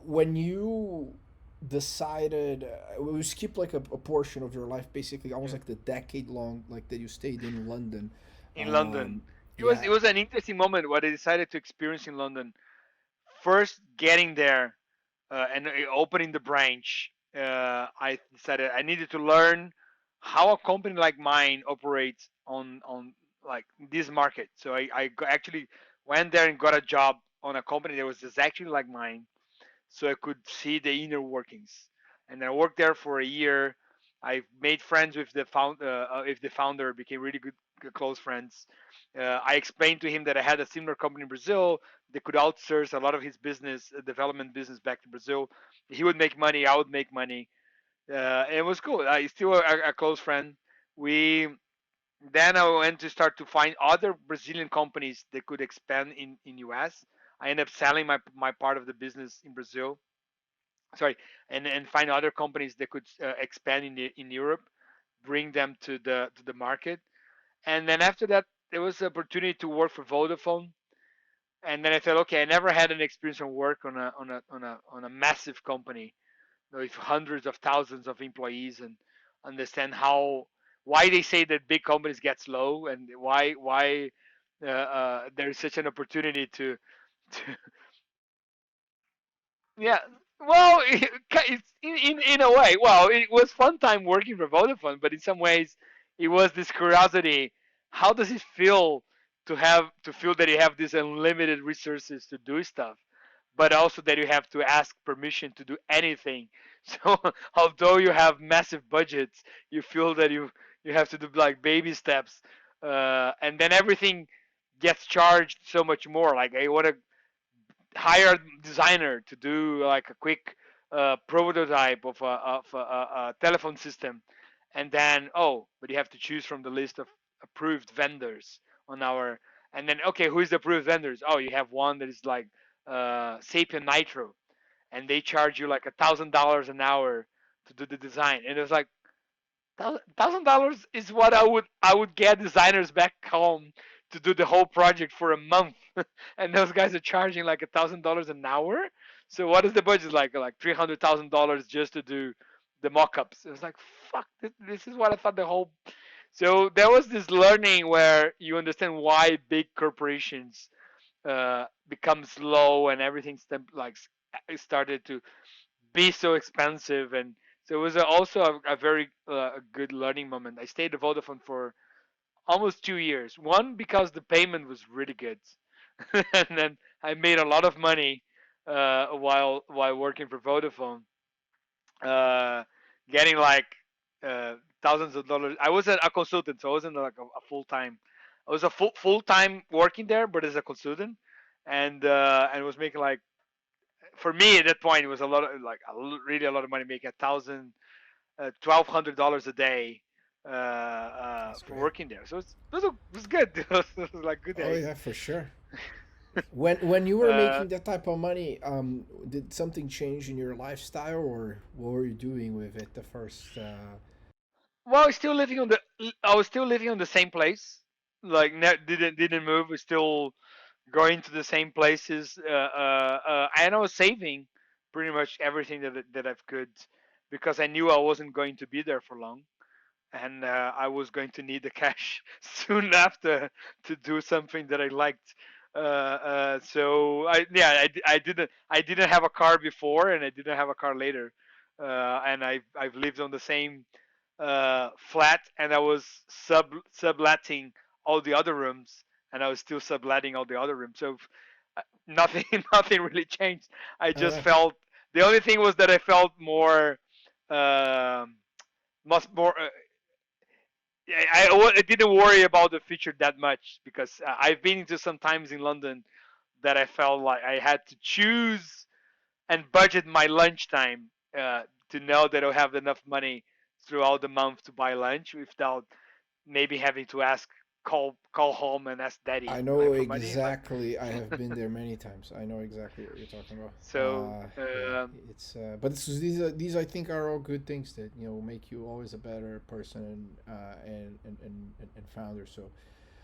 when you decided, we skip like a portion of your life, basically almost Yeah. like the decade long, like that you stayed in London. In London. Um, It yeah. was an interesting moment what I decided to experience in London. First, getting there and opening the branch, I decided I needed to learn how a company like mine operates on like this market. So actually went there and got a job on a company that was exactly like mine, so I could see the inner workings. And I worked there for a year. I made friends with the founder, became really good close friends. I explained to him that I had a similar company in Brazil that could outsource a lot of his business, development business, back to Brazil. He would make money, I would make money. And it was cool. I still a close friend. We Then I went to start to find other Brazilian companies that could expand in US. I ended up selling my part of the business in Brazil, sorry, and find other companies that could expand in Europe, bring them to the market, and then after that there was the opportunity to work for Vodafone, and then I thought, okay, I never had an experience on work on a massive company with hundreds of thousands of employees, and understand how why they say that big companies get slow, and why there's such an opportunity to Yeah. Well, it's in a way. Well, it was fun time working for Vodafone, but in some ways, it was this curiosity. How does it feel to feel that you have these unlimited resources to do stuff, but also that you have to ask permission to do anything? So, although you have massive budgets, you feel that you have to do like baby steps, and then everything gets charged so much more. Like I want to hire a designer to do like a quick prototype of a telephone system, and then but you have to choose from the list of approved vendors on our, and then okay, who is the approved vendors? Oh, you have one that is like Sapien Nitro, and they charge you like $1,000 an hour to do the design, and it was like $1,000 is what I would get designers back home to do the whole project for a month, and those guys are charging like $1,000 an hour. So what is the budget like? Like $300,000 just to do the mock-ups. It was like fuck. This is what I thought the whole. So there was this learning where you understand why big corporations become slow and everything like started to be so expensive, and so it was also a very good learning moment. I stayed at Vodafone for almost 2 years. One, because the payment was really good, and then I made a lot of money while working for Vodafone, uh, getting like thousands of dollars. I was a consultant, so I wasn't like a full time. I was a full time working there, but as a consultant, and was making like, for me at that point it was a lot of like really a lot of money, making $1,200 a day That's for great. working there. So it was good. It was like good Oh days. yeah, for sure. When you were uh, making that type of money, did something change in your lifestyle, or what were you doing with it the first? well, I was still living on the same place. Like didn't move. Was still going to the same places. And I was saving pretty much everything that I could, because I knew I wasn't going to be there for long, and I was going to need the cash soon after to do something that I liked. So I didn't have a car before, and I didn't have a car later, and I've lived on the same flat, and I was subletting all the other rooms, and I was still subletting all the other rooms. So nothing nothing really changed. I Oh, just no. felt the only thing was that I felt more. Um much more I didn't worry about the future that much, because I've been into some times in London that I felt like I had to choose and budget my lunchtime to know that I'll have enough money throughout the month to buy lunch without maybe having to call home and ask daddy I know like for money. Like exactly. I have been there many times. I know exactly what you're talking about. so, Yeah, it's but these I think are all good things that make you always a better person and founder. So